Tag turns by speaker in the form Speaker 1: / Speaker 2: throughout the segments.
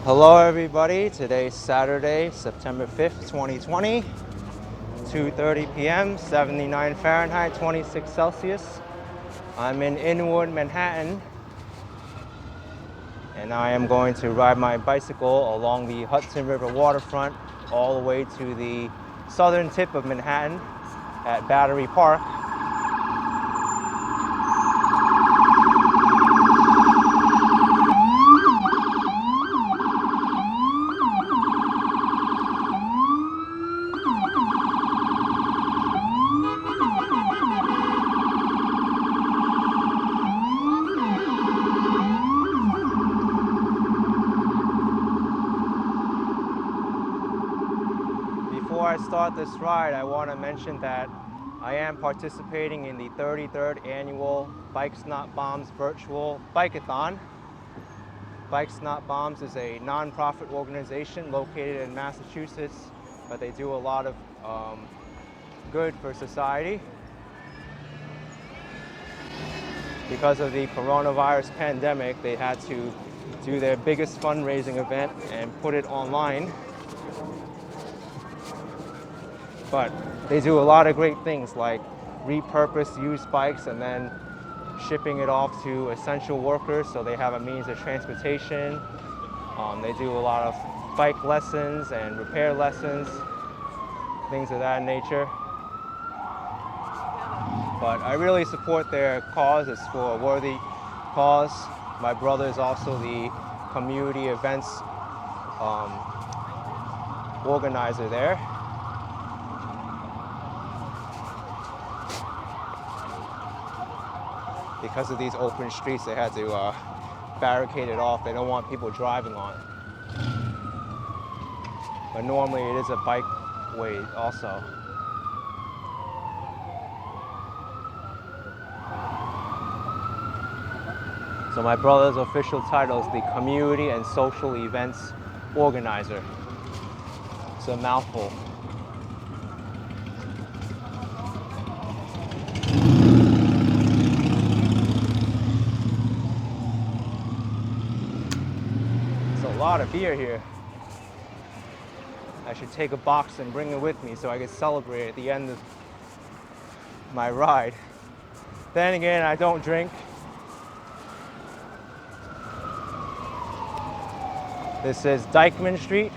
Speaker 1: Hello everybody, today's Saturday, September 5th, 2020, 2:30 p.m., 79 Fahrenheit, 26 Celsius. I'm in Inwood, Manhattan, and I am going to ride my bicycle along the Hudson River waterfront all the way to the southern tip of Manhattan at Battery Park. Before I start this ride, I want to mention that I am participating in the 33rd annual Bikes Not Bombs virtual Bike-A-Thon. Bikes Not Bombs is a non-profit organization located in Massachusetts, but they do a lot of good for society. Because of the coronavirus pandemic, they had to do their biggest fundraising event and put it online. But they do a lot of great things like repurpose used bikes and then shipping it off to essential workers so they have a means of transportation. They do a lot of bike lessons and repair lessons, things of that nature. But I really support their cause. It's for a worthy cause. My brother is also the community events organizer there. Because of these open streets, they had to barricade it off. They don't want people driving on it. But normally it is a bike way also. So my brother's official title is the Community and Social Events Organizer. It's a mouthful. A lot of beer here. I should take a box and bring it with me so I can celebrate at the end of my ride. Then again, I don't drink. This is Dyckman Street.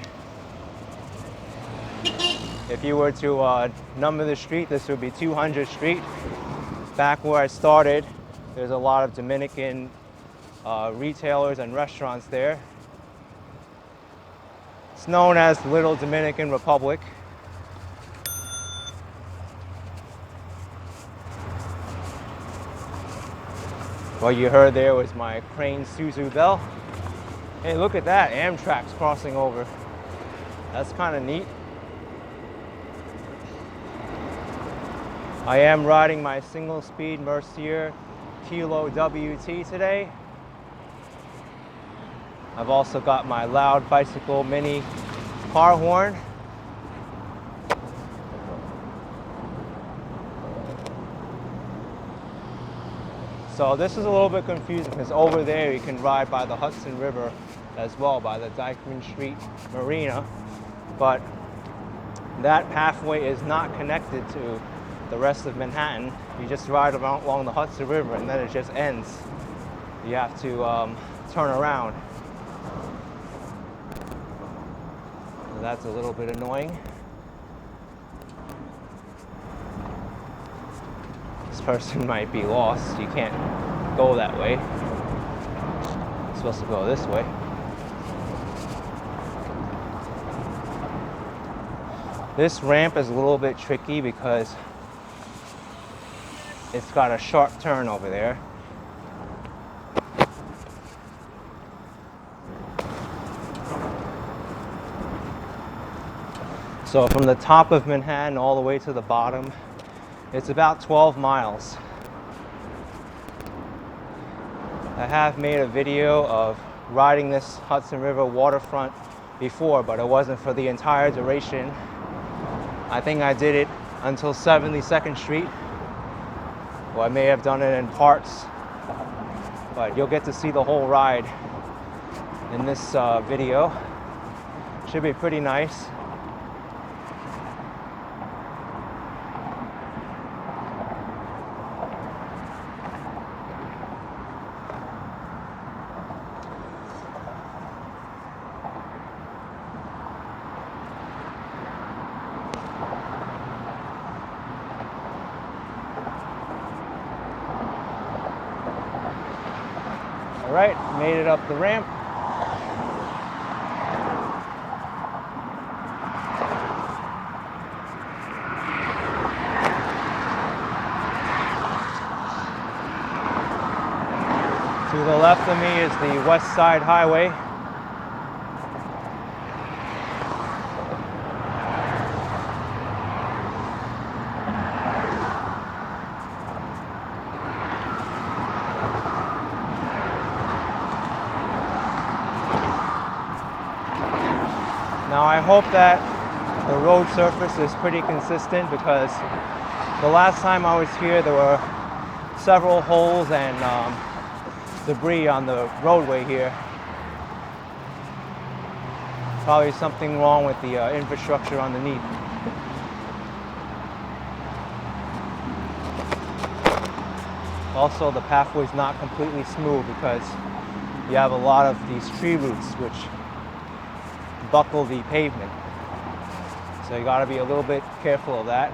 Speaker 1: If you were to number the street, this would be 200th Street. Back where I started, there's a lot of Dominican retailers and restaurants there. It's known as Little Dominican Republic. What you heard there was my Crane Suzu bell. Hey, look at that, Amtrak's crossing over. That's kind of neat. I am riding my single speed Mercier Kilo WT today. I've also got my loud bicycle mini car horn. So this is a little bit confusing because over there you can ride by the Hudson River as well, by the Dyckman Street Marina. But that pathway is not connected to the rest of Manhattan. You just ride along the Hudson River and then it just ends. You have to turn around. So that's a little bit annoying. This person might be lost. You can't go that way. You're supposed to go this way. This ramp is a little bit tricky because it's got a sharp turn over there. So from the top of Manhattan all the way to the bottom, it's about 12 miles. I have made a video of riding this Hudson River waterfront before, but it wasn't for the entire duration. I think I did it until 72nd Street. Well, I may have done it in parts, but you'll get to see the whole ride in this video. Should be pretty nice. All right, made it up the ramp. To the left of me is the West Side Highway. Now I hope that the road surface is pretty consistent, because the last time I was here there were several holes and debris on the roadway here. Probably something wrong with the infrastructure underneath. Also, the pathway's not completely smooth because you have a lot of these tree roots which buckle the pavement. So you got to be a little bit careful of that.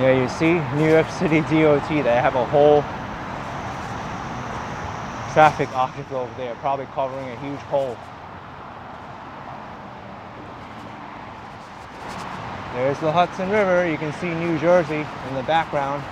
Speaker 1: Yeah, you see New York City DOT, they have a whole traffic obstacle over there, probably covering a huge hole. There's the Hudson River. You can see New Jersey in the background.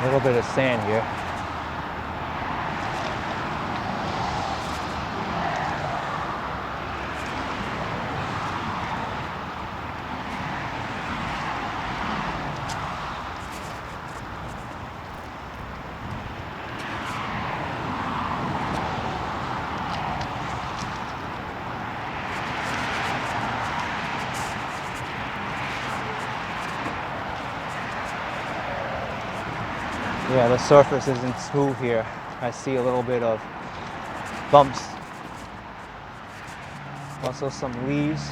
Speaker 1: A little bit of sand here. Yeah, the surface isn't smooth here. I see a little bit of bumps. Also some leaves.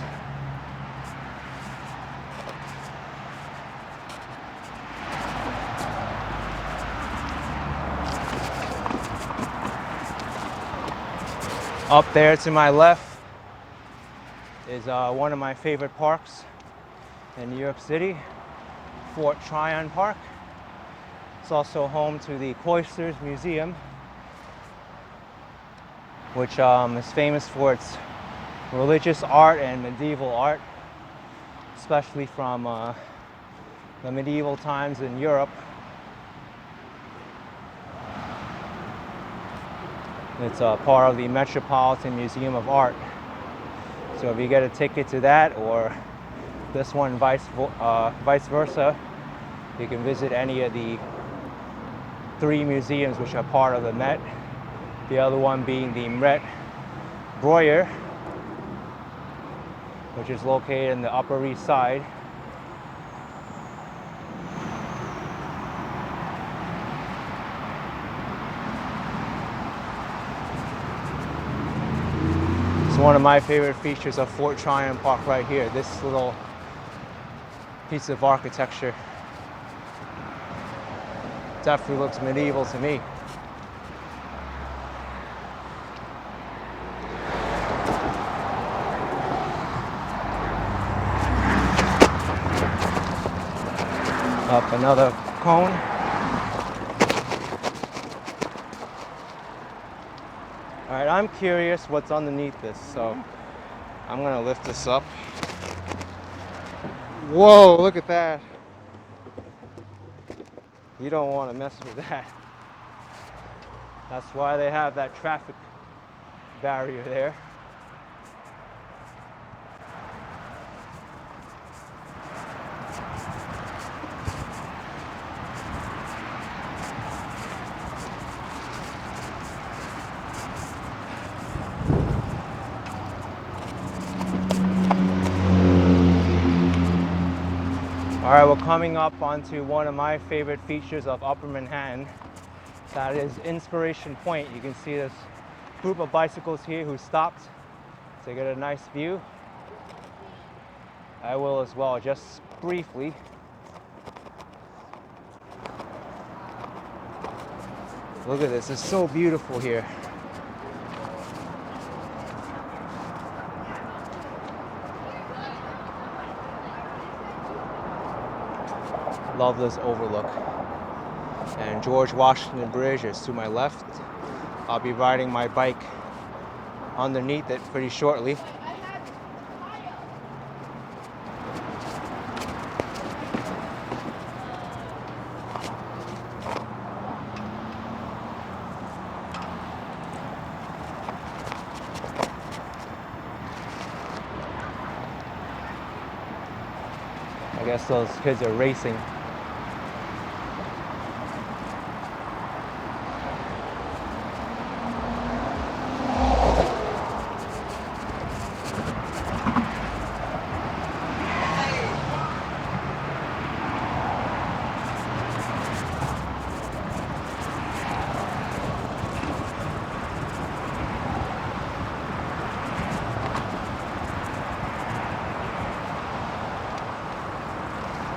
Speaker 1: Up there to my left is one of my favorite parks in New York City, Fort Tryon Park. It's also home to the Cloisters Museum, which is famous for its religious art and medieval art, especially from the medieval times in Europe. It's part of the Metropolitan Museum of Art. So if you get a ticket to that, or this one vice versa, you can visit any of the 3 museums which are part of the Met. The other one being the ⁴ which is located in the Upper East Side. It's one of my favorite features of Fort Tryon Park right here, this little piece of architecture. Definitely looks medieval to me. Up another cone. All right, I'm curious what's underneath this, so I'm gonna lift this up. Whoa, look at that. You don't want to mess with that. That's why they have that traffic barrier there. All right, we're coming up onto one of my favorite features of Upper Manhattan. That is Inspiration Point. You can see this group of bicycles here who stopped to get a nice view. I will as well, just briefly. Look at this, it's so beautiful here. Love this overlook. And George Washington Bridge is to my left. I'll be riding my bike underneath it pretty shortly. I guess those kids are racing.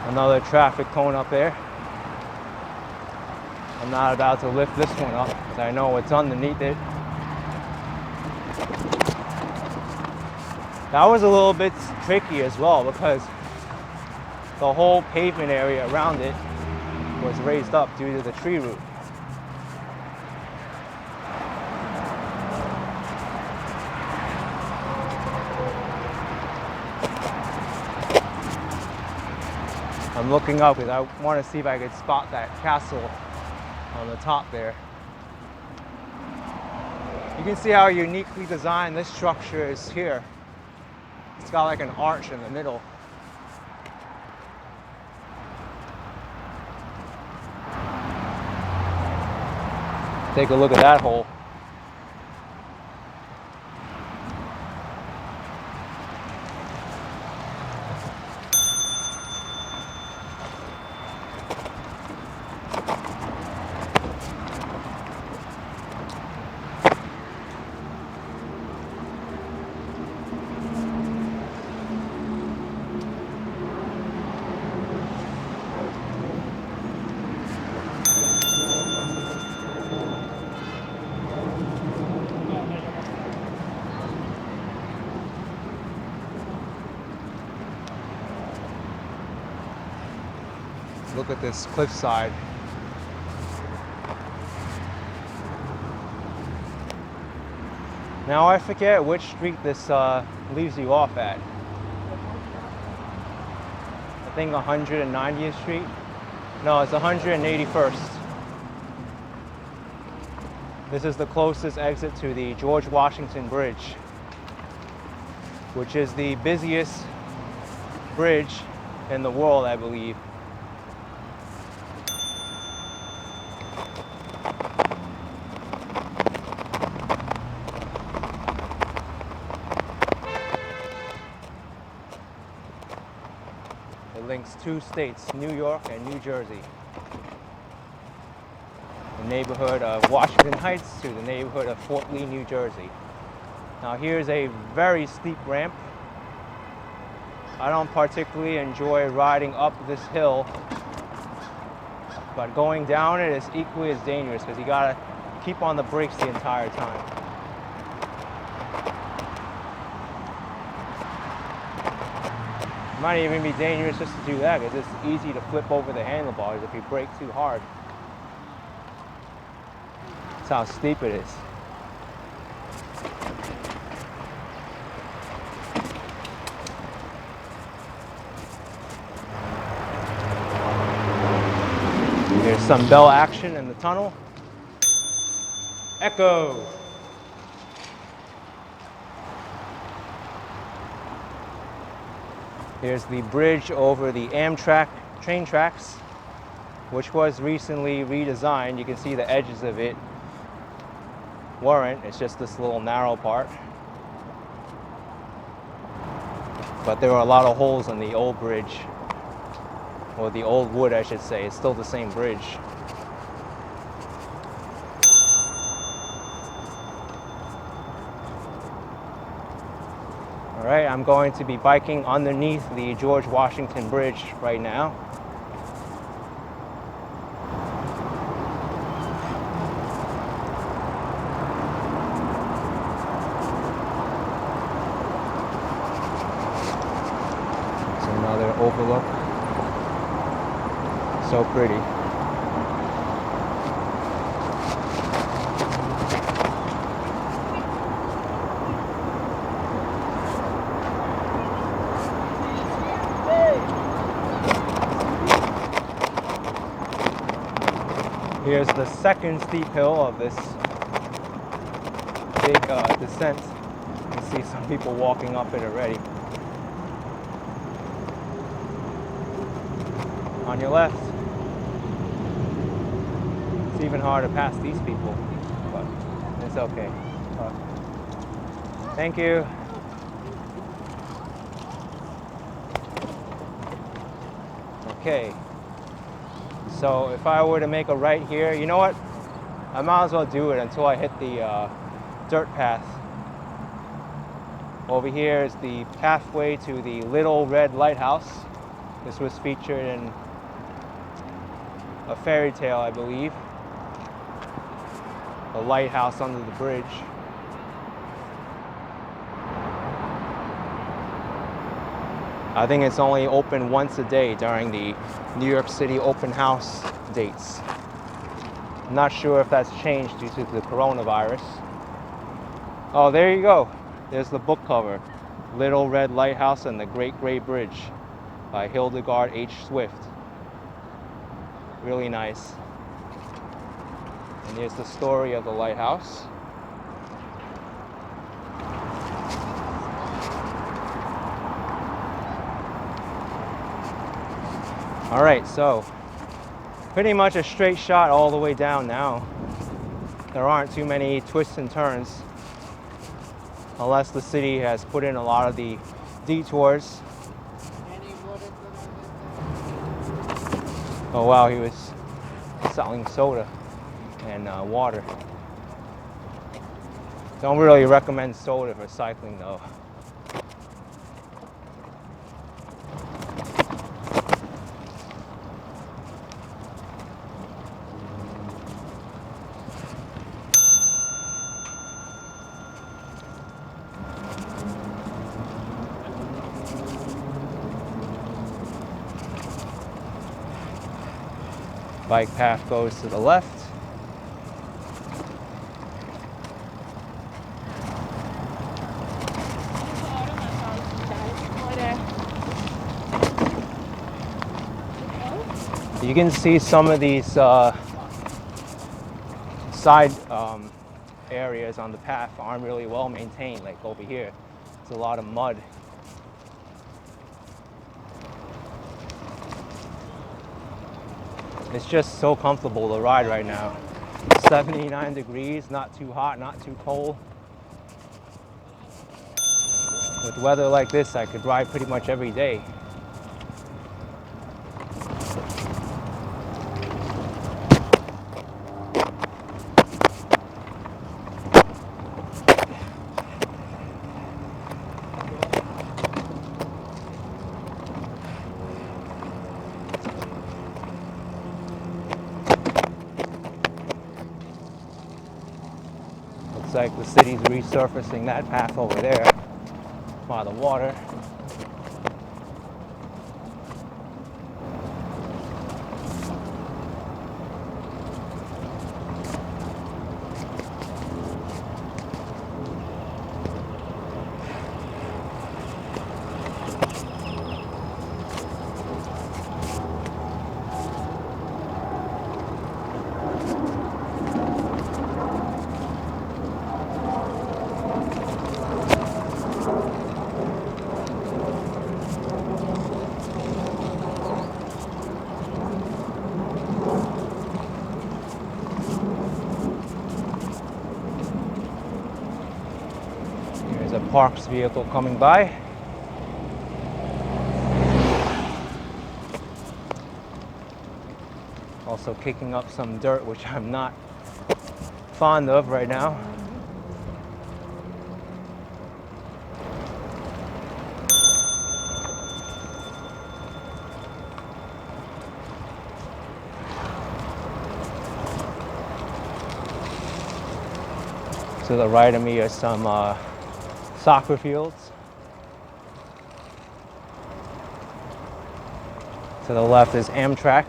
Speaker 1: Another traffic cone up there. I'm not about to lift this one up because I know what's underneath it. That was a little bit tricky as well because the whole pavement area around it was raised up due to the tree root. I'm looking up because I want to see if I could spot that castle on the top there. You can see how uniquely designed this structure is here. It's got like an arch in the middle. Take a look at that hole. Look at this cliffside. Now I forget which street this leaves you off at. I think 190th Street. No, it's 181st. This is the closest exit to the George Washington Bridge, which is the busiest bridge in the world, I believe. Links two states, New York and New Jersey. The neighborhood of Washington Heights to the neighborhood of ⁴ Lee, New Jersey. Now here's a very steep ramp. I don't particularly enjoy riding up this hill, but going down it is equally as dangerous because you gotta keep on the brakes the entire time. It might even be dangerous just to do that because it's easy to flip over the handlebars if you brake too hard. That's how steep it is. There's some bell action in the tunnel. Echo. Here's the bridge over the Amtrak train tracks, which was recently redesigned. You can see the edges of it weren't. It's just this little narrow part. But there were a lot of holes in the old bridge, or the old wood, I should say. It's still the same bridge. All right, I'm going to be biking underneath the George Washington Bridge right now. It's another overlook. So pretty. Here's the second steep hill of this big descent. You can see some people walking up it already. On your left. It's even hard to pass these people, but it's okay. Thank you. Okay. So if I were to make a right here, you know what? I might as well do it until I hit the dirt path. Over here is the pathway to the Little Red Lighthouse. This was featured in a fairy tale, I believe. The lighthouse under the bridge. I think it's only open once a day during the New York City open house dates. I'm not sure if that's changed due to the coronavirus. Oh, there you go. There's the book cover. Little Red Lighthouse and the Great Gray Bridge by Hildegard H. Swift. Really nice. And here's the story of the lighthouse. All right, so pretty much a straight shot all the way down now. There aren't too many twists and turns, unless the city has put in a lot of the detours. Oh wow, he was selling soda and water. Don't really recommend soda for cycling though. Bike path goes to the left. You can see some of these side areas on the path aren't really well maintained, like over here. It's a lot of mud. It's just so comfortable to ride right now. 79 degrees, not too hot, not too cold. With weather like this, I could ride pretty much every day. Looks like the city's resurfacing that path over there by the water. Parks vehicle coming by. Also kicking up some dirt, which I'm not fond of right now. To the right of me are some soccer fields. To the left is Amtrak.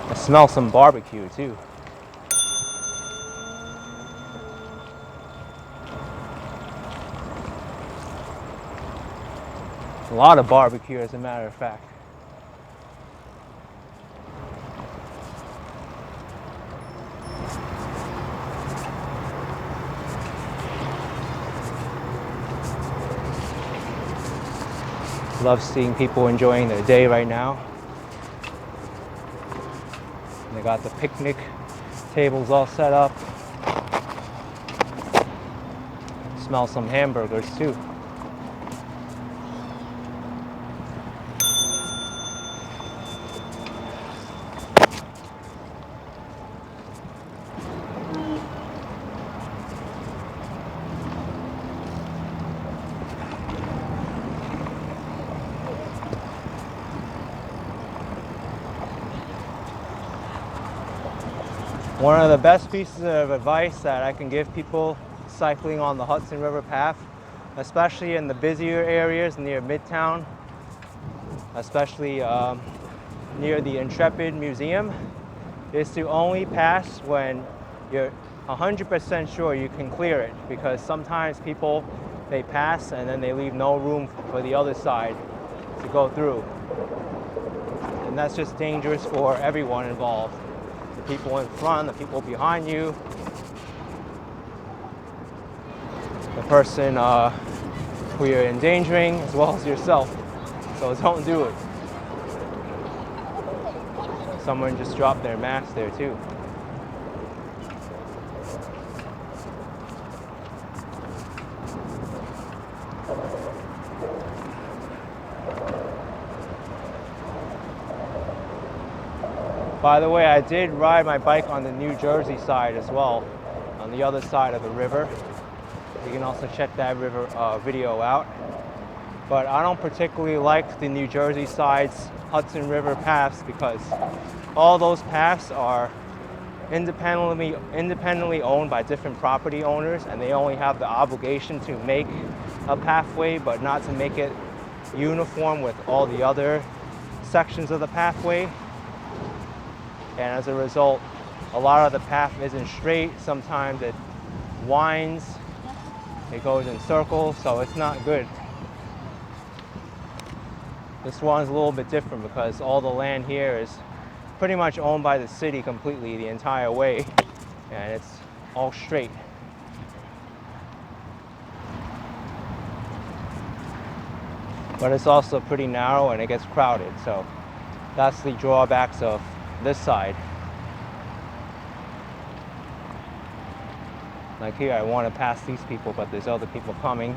Speaker 1: I smell some barbecue too. A lot of barbecue, as a matter of fact. Love seeing people enjoying their day right now. And they got the picnic tables all set up. Smell some hamburgers too. One of the best pieces of advice that I can give people cycling on the Hudson River path, especially in the busier areas near Midtown, especially near the Intrepid Museum, is to only pass when you're 100% sure you can clear it, because sometimes people, they pass and then they leave no room for the other side to go through. And that's just dangerous for everyone involved. The people in front, the people behind you, the person who you're endangering, as well as yourself. So don't do it. Someone just dropped their mask there too. By the way, I did ride my bike on the New Jersey side as well, on the other side of the river. You can also check that river video out. But I don't particularly like the New Jersey side's Hudson River paths, because all those paths are independently owned by different property owners, and they only have the obligation to make a pathway, but not to make it uniform with all the other sections of the pathway. And as a result, a lot of the path isn't straight. Sometimes it winds, it goes in circles, so it's not good. This one's a little bit different because all the land here is pretty much owned by the city completely the entire way, and it's all straight. But it's also pretty narrow and it gets crowded, so that's the drawbacks of this side. Like here, I want to pass these people, but there's other people coming.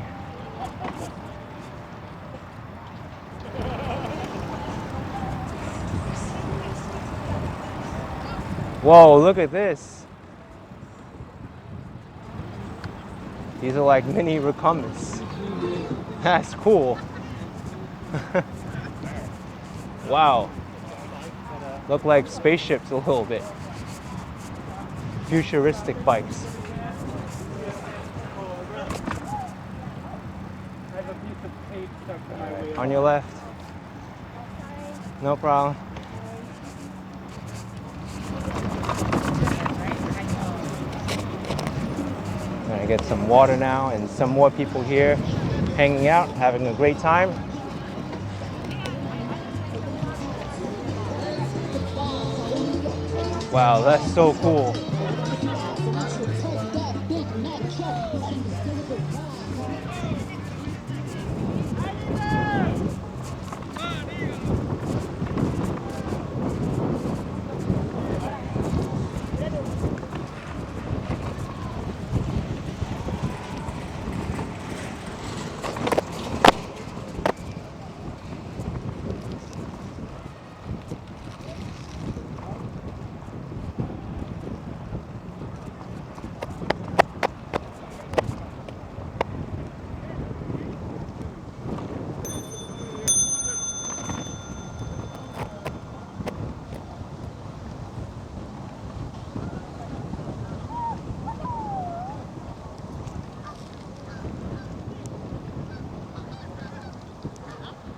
Speaker 1: Whoa, look at this. These are like mini recumbents. That's cool. Wow. Look like spaceships a little bit. Futuristic bikes. On your left. No problem. Gonna get some water now, and some more people here hanging out, having a great time. Wow, that's so cool.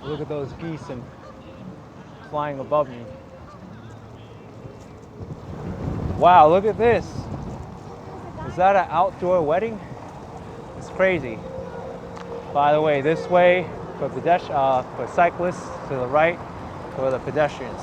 Speaker 1: Look at those geese and flying above me. Wow, look at this. Is that an outdoor wedding? It's crazy. By the way, this way for cyclists, to the right for the pedestrians.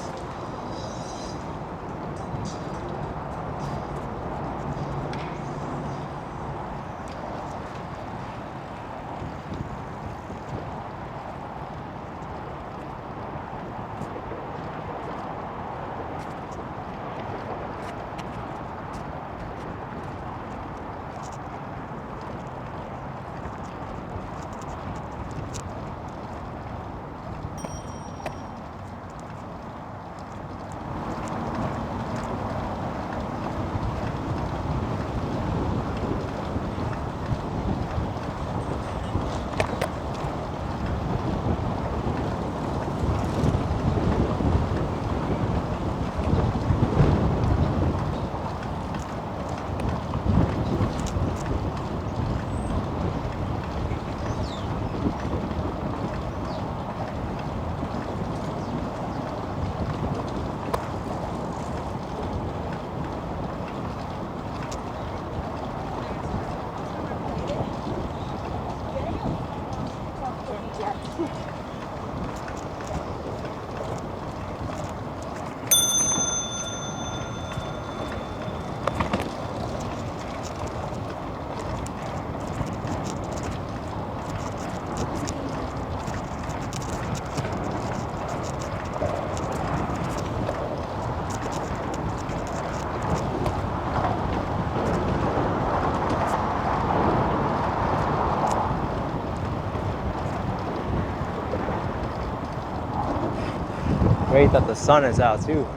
Speaker 1: Great that the sun is out too.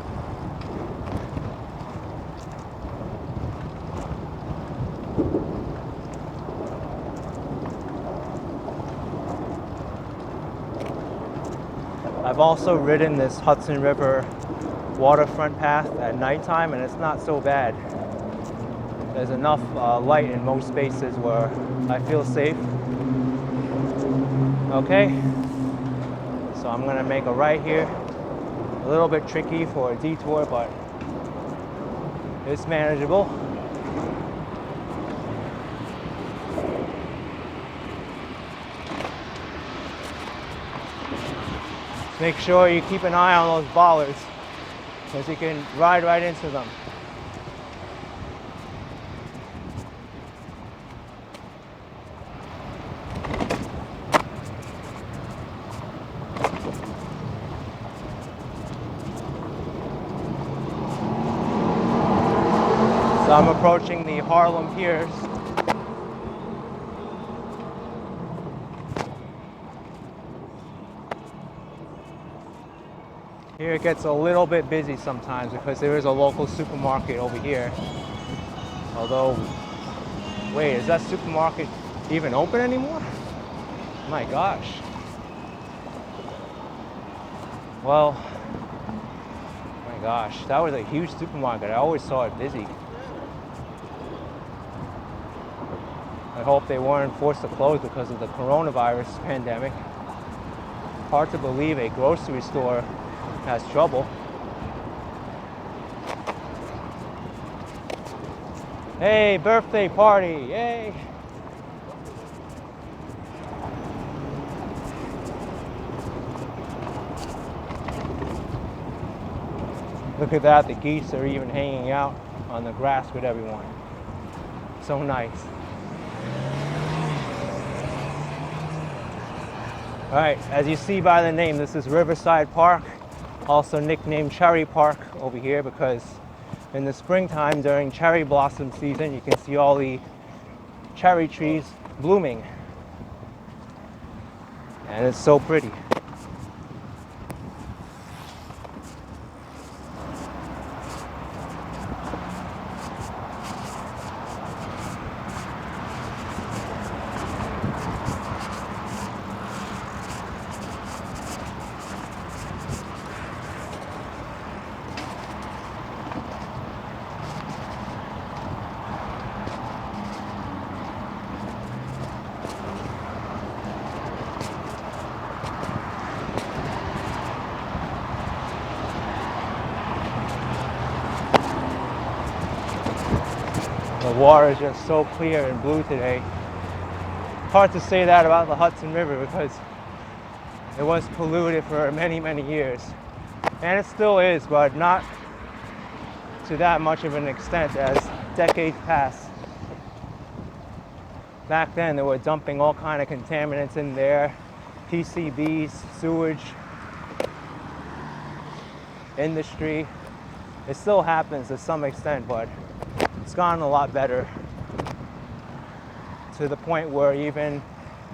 Speaker 1: I've also ridden this Hudson River waterfront path at nighttime, and it's not so bad. There's enough light in most spaces where I feel safe. Okay, so I'm gonna make a right here. A little bit tricky for a detour, but it's manageable. Make sure you keep an eye on those bollards, because you can ride right into them. So I'm approaching the Harlem Piers. Here it gets a little bit busy sometimes because there is a local supermarket over here. Although, wait, is that supermarket even open anymore? My gosh. Well, my gosh, that was a huge supermarket. I always saw it busy. I hope they weren't forced to close because of the coronavirus pandemic. Hard to believe a grocery store has trouble. Hey, birthday party, yay! Look at that, the geese are even hanging out on the grass with everyone. So nice. All right, as you see by the name, this is Riverside Park, also nicknamed Cherry Park over here because in the springtime during cherry blossom season, you can see all the cherry trees blooming. And it's so pretty. water is just so clear and blue today. Hard to say that about the Hudson River because it was polluted for many, many years. And it still is, but not to that much of an extent as decades pass. Back then, they were dumping all kind of contaminants in there, PCBs, sewage, industry. It still happens to some extent, but it's gotten a lot better to the point where even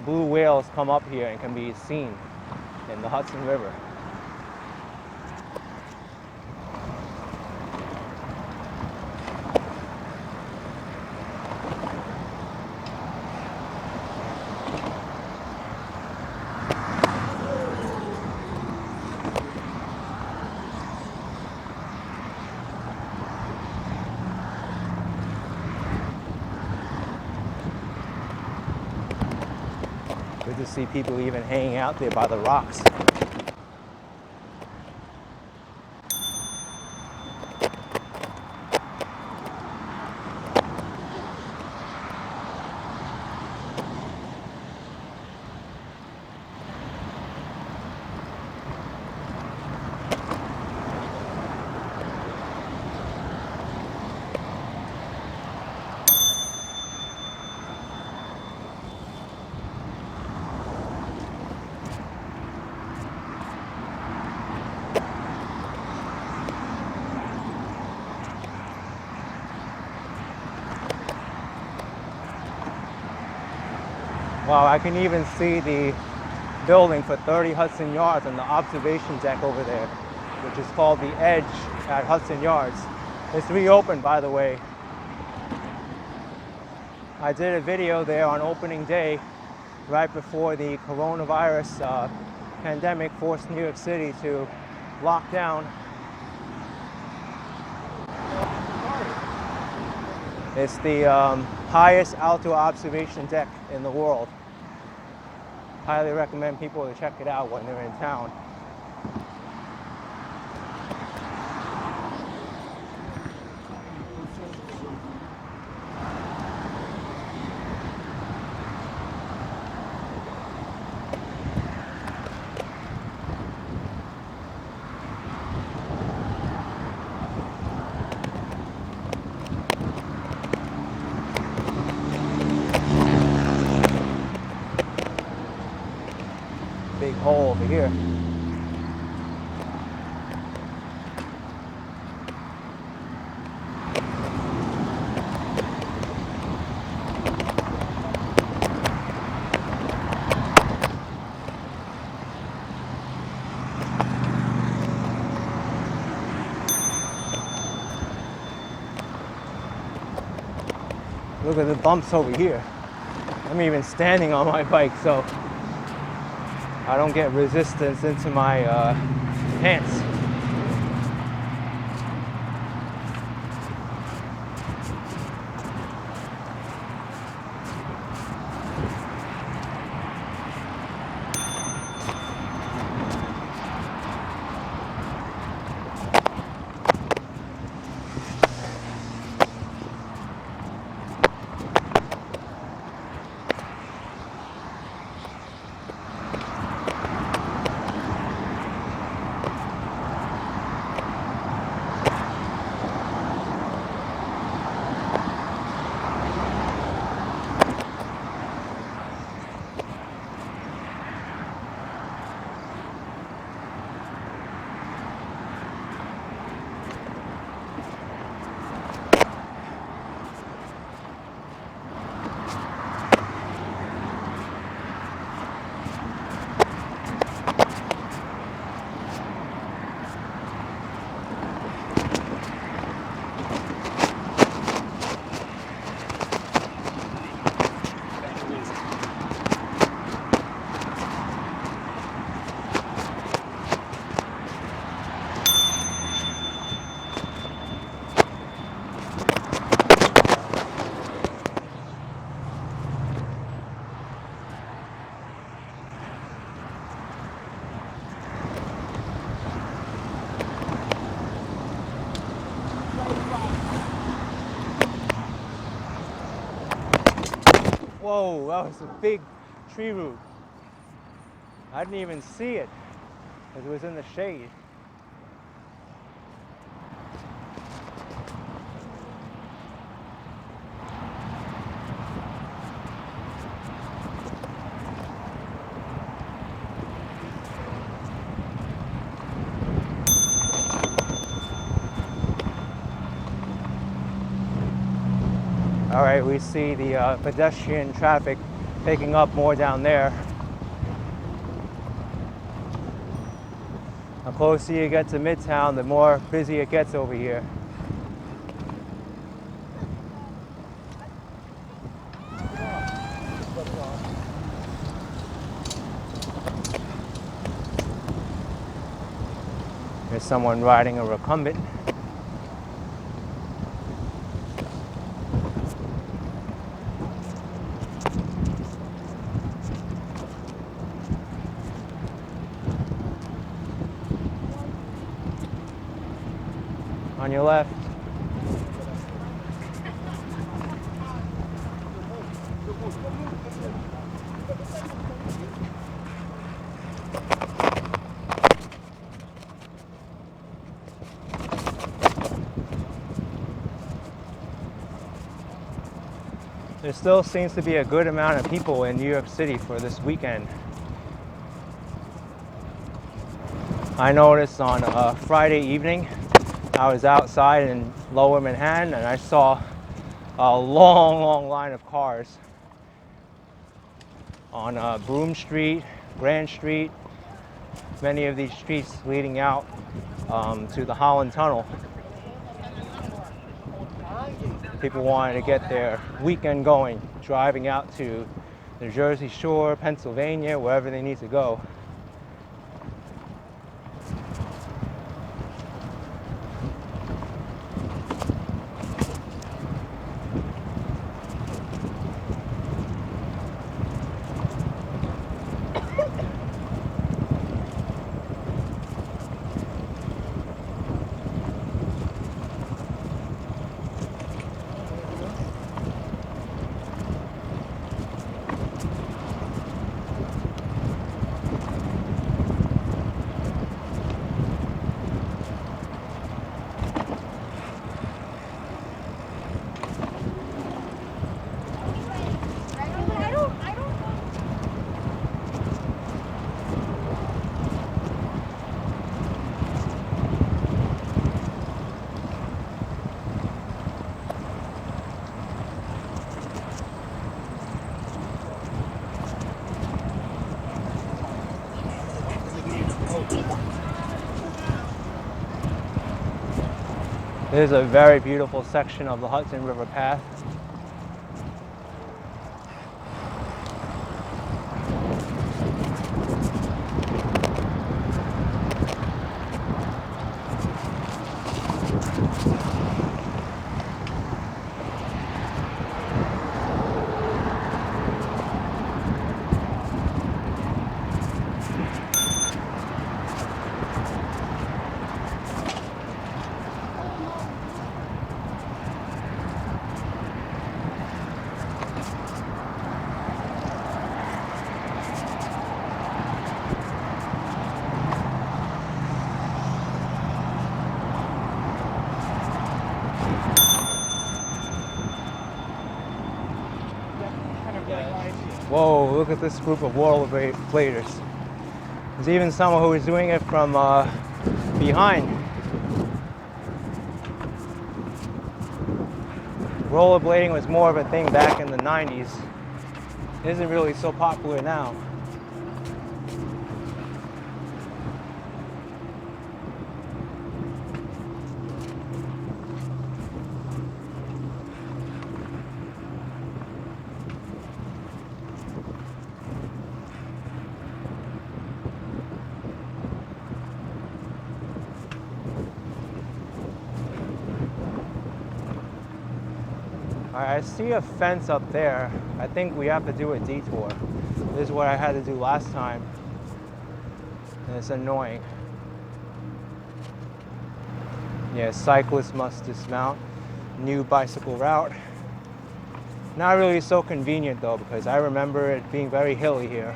Speaker 1: blue whales come up here and can be seen in the Hudson River. Good to see people even hanging out there by the rocks. Wow, I can even see the building for 30 Hudson Yards on the observation deck over there, which is called the Edge at Hudson Yards. It's reopened, by the way. I did a video there on opening day, right before the coronavirus pandemic forced New York City to lock down. It's the highest outdoor observation deck in the world. Highly recommend people to check it out when they're in town. Big hole over here. Look at the bumps over here. I'm even standing on my bike, so I don't get resistance into my pants. Whoa, that was a big tree root. I didn't even see it because it was in the shade. All right, we see the pedestrian traffic picking up more down there. The closer you get to Midtown, the more busy it gets over here. There's someone riding a recumbent. On your left. There still seems to be a good amount of people in New York City for this weekend. I noticed on a Friday evening, I was outside in Lower Manhattan and I saw a long line of cars on Broome Street, Grand Street, many of these streets leading out to the Holland Tunnel. People wanted to get their weekend going, driving out to the Jersey Shore, Pennsylvania, wherever they need to go. This is a very beautiful section of the Hudson River Path. Whoa, look at this group of rollerbladers. There's even someone who is doing it from behind. Rollerblading was more of a thing back in the 90s. It isn't really so popular now. I see a fence up there. I think we have to do a detour. This is what I had to do last time. And it's annoying. Yeah, cyclists must dismount. New bicycle route. Not really so convenient though, because I remember it being very hilly here.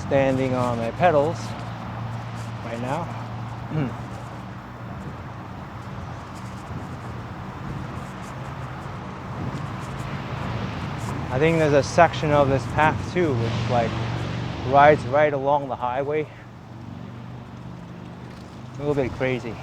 Speaker 1: Standing on my pedals right now. I think there's a section of this path too, which like rides right along the highway. A little bit crazy.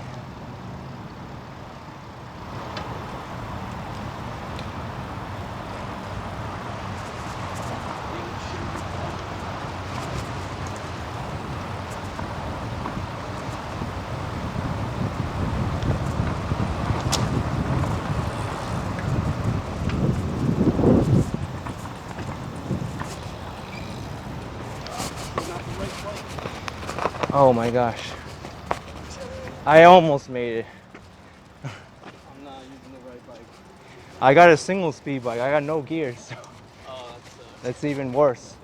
Speaker 1: Oh my gosh. I almost made it.
Speaker 2: I'm not using the right bike.
Speaker 1: I got a single speed bike. I got no gears. So
Speaker 2: Oh,
Speaker 1: that's even worse.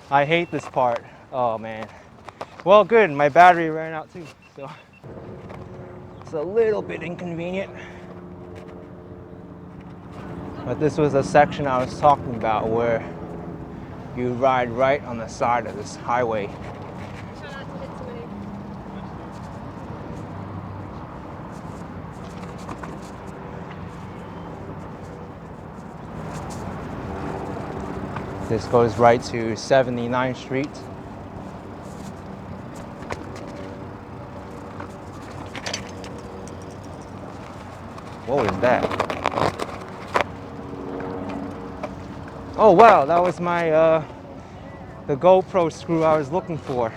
Speaker 1: I hate this part. Oh man. Well, good. My battery ran out too. So it's a little bit inconvenient. But this was a section I was talking about where you ride right on the side of this highway. This goes right to 79th Street. What was that? Oh wow, that was my the GoPro screw I was looking for.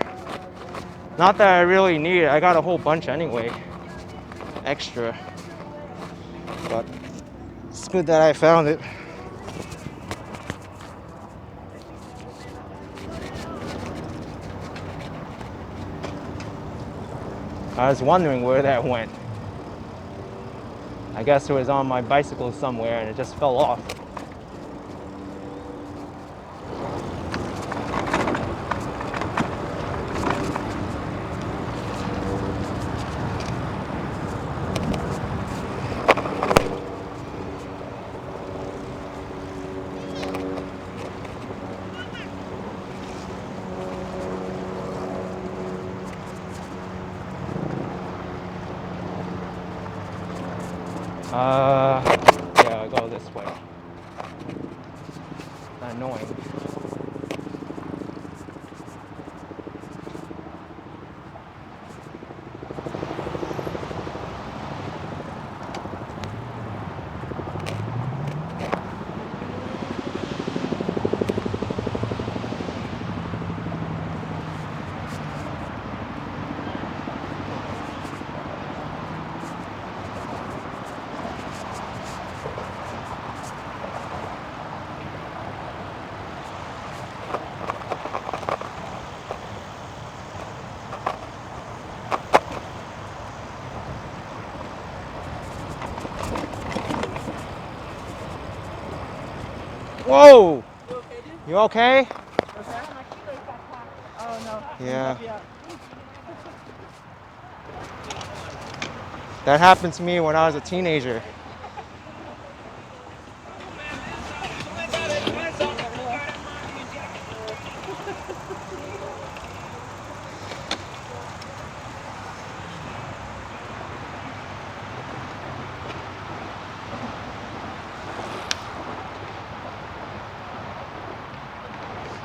Speaker 1: Not that I really need it. I got a whole bunch anyway, extra. But it's good that I found it. I was wondering where that went. I guess it was on my bicycle somewhere and it just fell off. Yeah, I'll go this way. Annoying. Whoa! You okay?
Speaker 2: Oh no.
Speaker 1: Yeah. That happened to me when I was a teenager.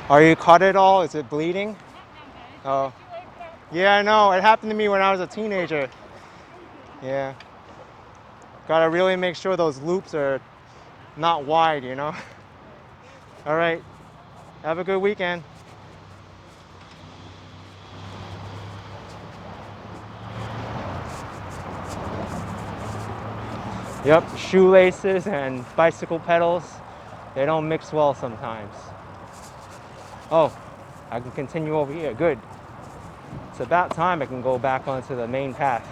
Speaker 1: Are you cut at all? Is it bleeding? Oh. Yeah, I know. It happened to me when I was a teenager. Yeah. Gotta really make sure those loops are not wide, you know? All right. Have a good weekend. Yep, shoelaces and bicycle pedals, they don't mix well sometimes. Oh, I can continue over here. Good. It's about time I can go back onto the main path.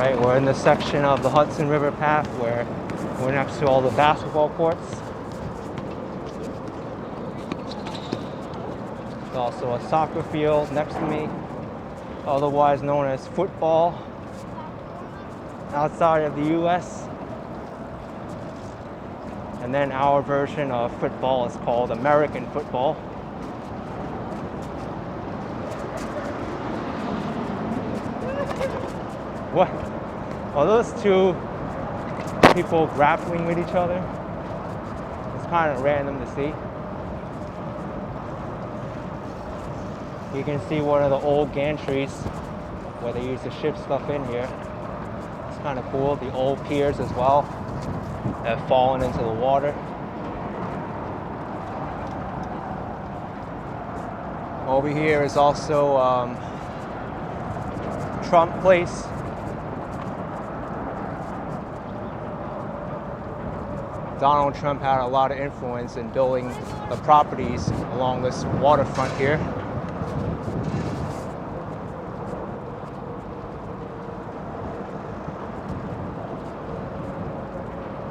Speaker 1: right? We're in the section of the Hudson River path where we're next to all the basketball courts. There's also a soccer field next to me, otherwise known as football outside of the US. And then our version of football is called American football. What? Are those two people grappling with each other? It's kind of random to see. You can see one of the old gantries where they used to ship stuff in here. It's kind of cool. The old piers as well have fallen into the water. Over here is also Trump Place. Donald Trump had a lot of influence in building the properties along this waterfront here.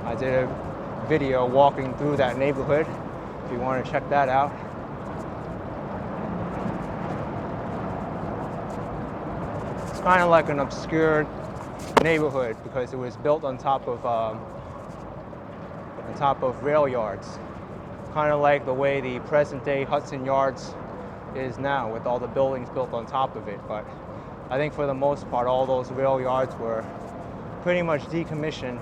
Speaker 1: I did a video walking through that neighborhood, if you want to check that out. It's kind of like an obscure neighborhood because it was built on top of rail yards. Kind of like the way the present day Hudson Yards is now with all the buildings built on top of it. But I think for the most part all those rail yards were pretty much decommissioned.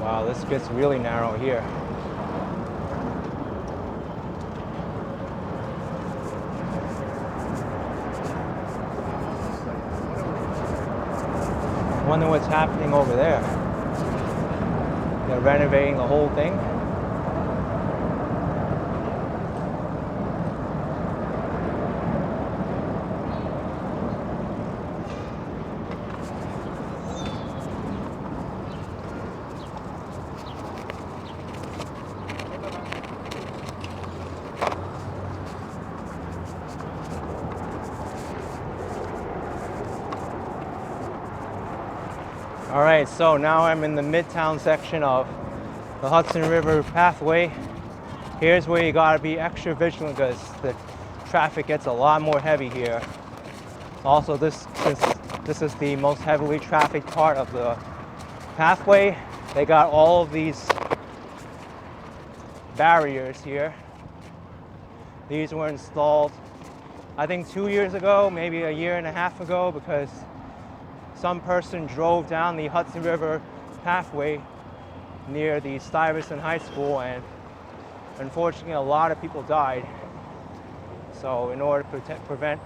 Speaker 1: Wow, this gets really narrow here. I wonder what's happening over there. They're renovating the whole thing. All right, so now I'm in the Midtown section of the Hudson River pathway. Here's where you gotta be extra vigilant because the traffic gets a lot more heavy here. Also, since this is the most heavily trafficked part of the pathway, they got all of these barriers here. These were installed, I think 2 years ago, maybe a year and a half ago, because some person drove down the Hudson River pathway near the Stuyvesant High School, and unfortunately a lot of people died. So in order to prevent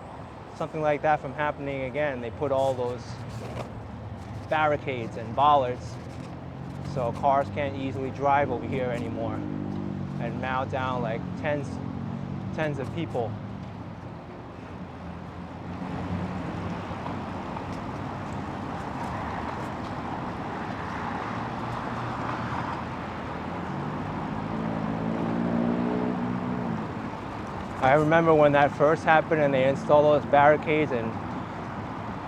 Speaker 1: something like that from happening again, they put all those barricades and bollards so cars can't easily drive over here anymore and mow down like tens of people. I remember when that first happened and they installed those barricades, and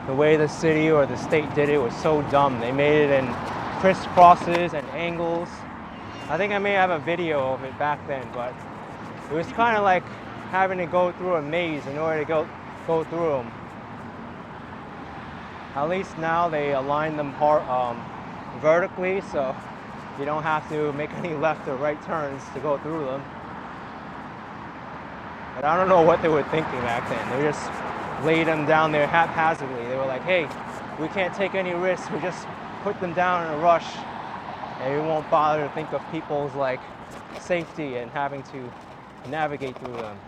Speaker 1: the way the city or the state did it was so dumb. They made it in crisscrosses and angles. I think I may have a video of it back then, but it was kind of like having to go through a maze in order to go through them. At least now they align them vertically, so you don't have to make any left or right turns to go through them. And I don't know what they were thinking back then. They just laid them down there haphazardly. They were like, hey, we can't take any risks. We just put them down in a rush. And we won't bother to think of people's like safety and having to navigate through them.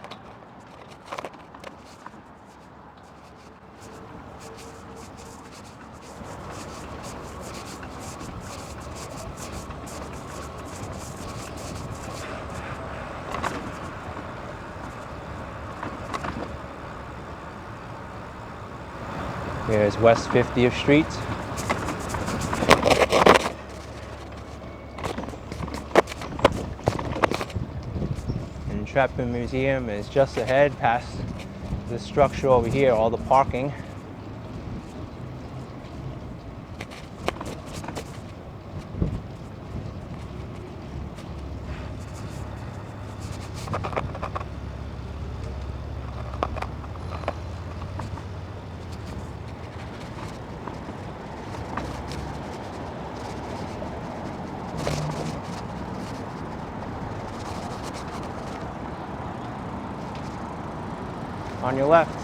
Speaker 1: Here's West 50th Street. Intrepid Museum is just ahead past this structure over here, all the parking. On your left.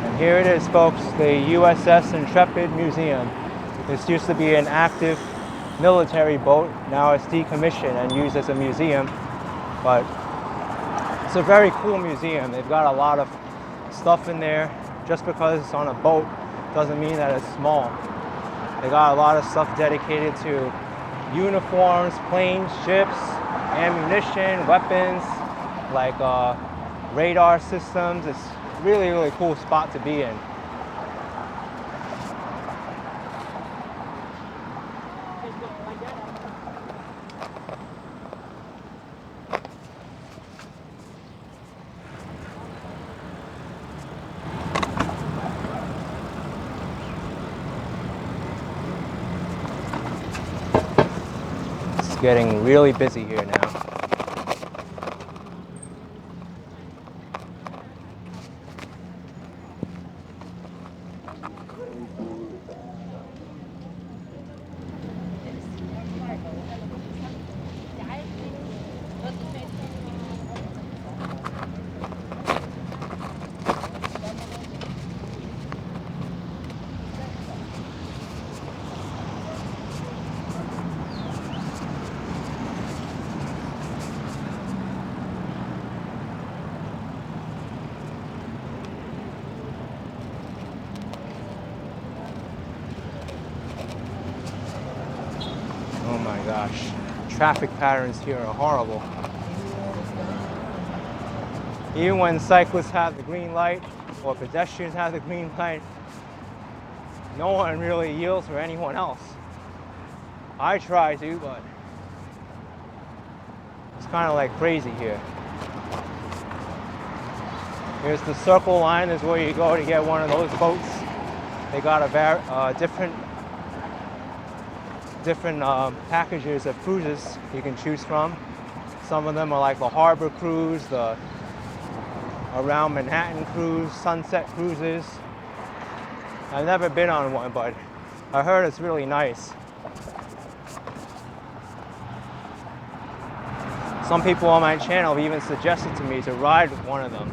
Speaker 1: And here it is, folks, the USS Intrepid Museum. This used to be an active military boat. Now it's decommissioned and used as a museum. But it's a very cool museum. They've got a lot of stuff in there. Just because it's on a boat doesn't mean that it's small. They got a lot of stuff dedicated to uniforms, planes, ships, ammunition, weapons, like radar systems. It's really, really cool spot to be in. Getting really busy here now. Oh my gosh, traffic patterns here are horrible. Even when cyclists have the green light or pedestrians have the green light, no one really yields for anyone else. I try to, but it's kind of like crazy here. Here's the Circle Line, is where you go to get one of those boats. They got a different packages of cruises you can choose from. Some of them are like the Harbor Cruise, the Around Manhattan Cruise, Sunset Cruises. I've never been on one, but I heard it's really nice. Some people on my channel have even suggested to me to ride one of them,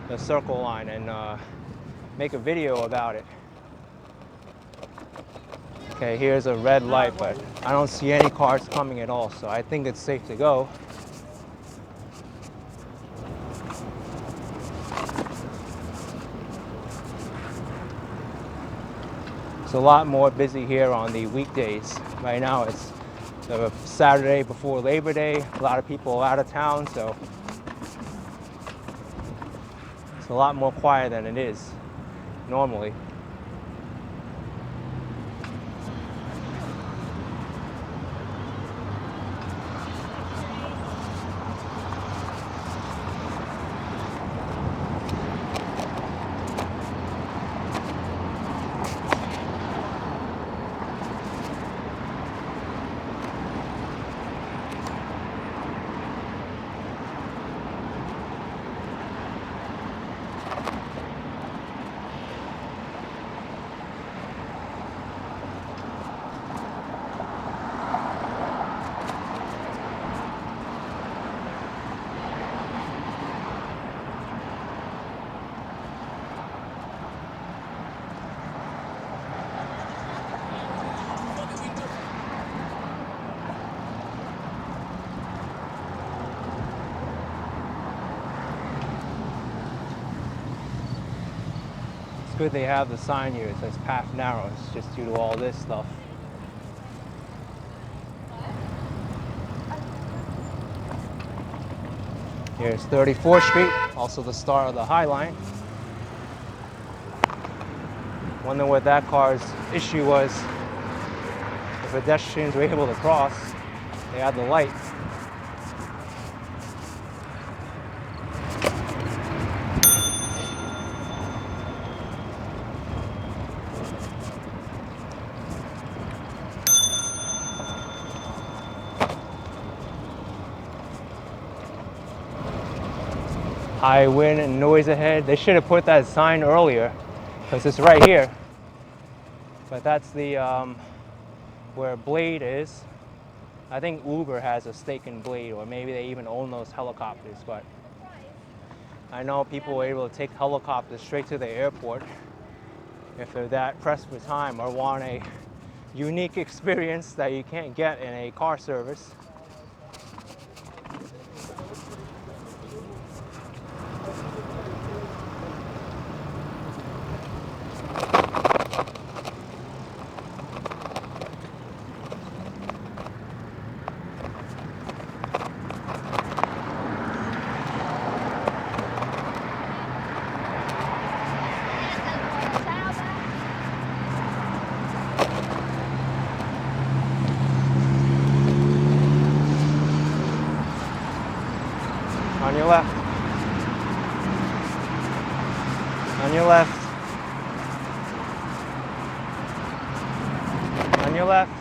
Speaker 1: the Circle Line, and make a video about it. Okay, here's a red light, but I don't see any cars coming at all, so I think it's safe to go. It's a lot more busy here on the weekdays. Right now it's the Saturday before Labor Day. A lot of people are out of town, so it's a lot more quiet than it is normally. good they have the sign here. It says path narrows, just due to all this stuff. Here's 34th Street, also the start of the High Line. Wonder what that car's issue was. The pedestrians were able to cross. They had the light. High wind and noise ahead. They should have put that sign earlier because it's right here. But that's the where Blade is. I think Uber has a stake in Blade, or maybe they even own those helicopters. But I know people were able to take helicopters straight to the airport if they're that pressed for time or want a unique experience that you can't get in a car service. On your left. On your left. On your left.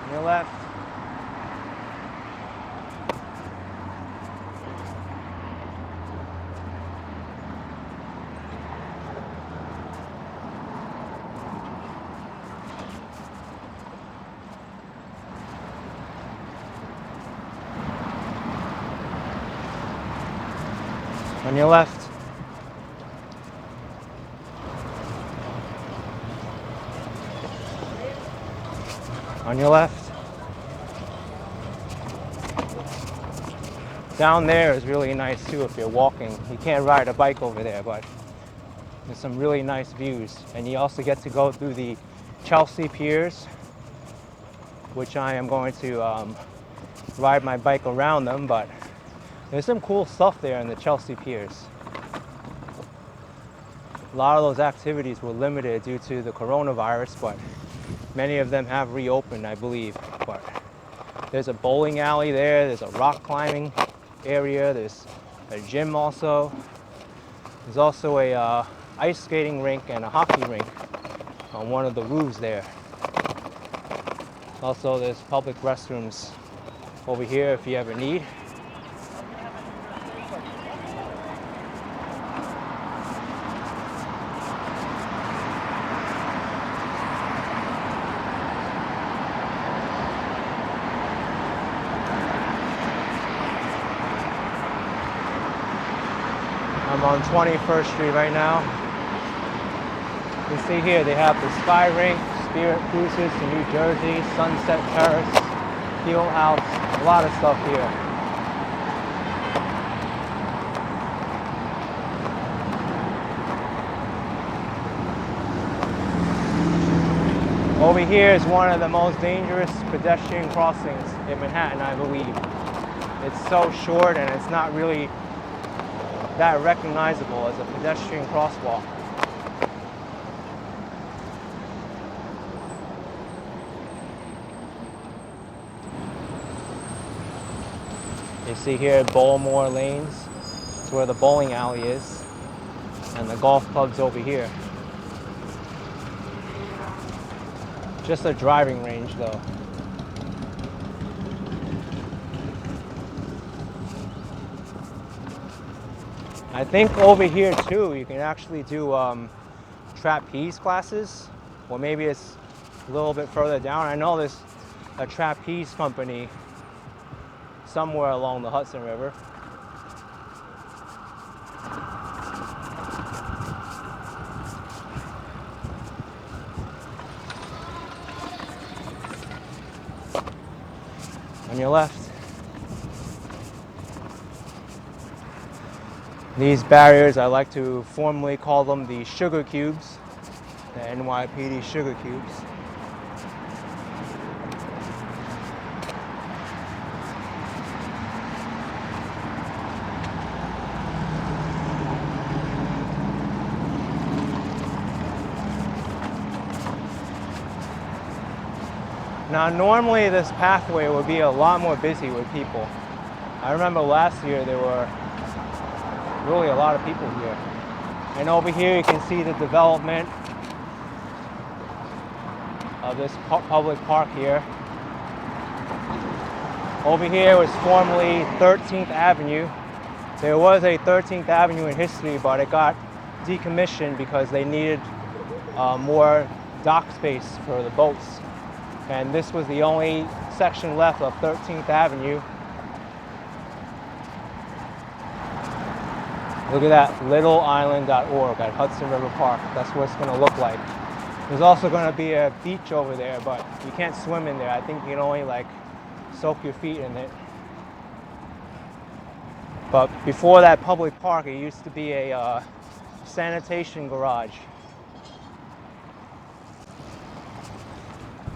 Speaker 1: On your left. On your left. On your left. Down there is really nice too if you're walking. You can't ride a bike over there, but there's some really nice views. And you also get to go through the Chelsea Piers, which I am going to ride my bike around them, but there's some cool stuff there in the Chelsea Piers. A lot of those activities were limited due to the coronavirus, but many of them have reopened, I believe. But there's a bowling alley there, there's a rock climbing area, there's a gym also. There's also a ice skating rink and a hockey rink on one of the roofs there. Also, there's public restrooms over here if you ever need. I'm on 21st Street right now. You see here they have the Sky Rink, Spirit Cruises to New Jersey, Sunset Terrace, Field House, a lot of stuff here. Over here is one of the most dangerous pedestrian crossings in Manhattan, I believe. It's so short and it's not really that recognizable as a pedestrian crosswalk. You see here Bowmore Lanes. It's where the bowling alley is, and the golf club's over here. Just a driving range though. I think over here too, you can actually do trapeze classes, or maybe it's a little bit further down. I know there's a trapeze company somewhere along the Hudson River. On your left. These barriers, I like to formally call them the sugar cubes, the NYPD sugar cubes. Now, normally this pathway would be a lot more busy with people. I remember last year there were really a lot of people here. And over here you can see the development of this public park here. Over here was formerly 13th Avenue. There was a 13th Avenue in history, but it got decommissioned because they needed more dock space for the boats. And this was the only section left of 13th Avenue. Look at that, littleisland.org at Hudson River Park. That's what it's gonna look like. There's also gonna be a beach over there, but you can't swim in there. I think you can only like soak your feet in it. But before that public park, it used to be a sanitation garage.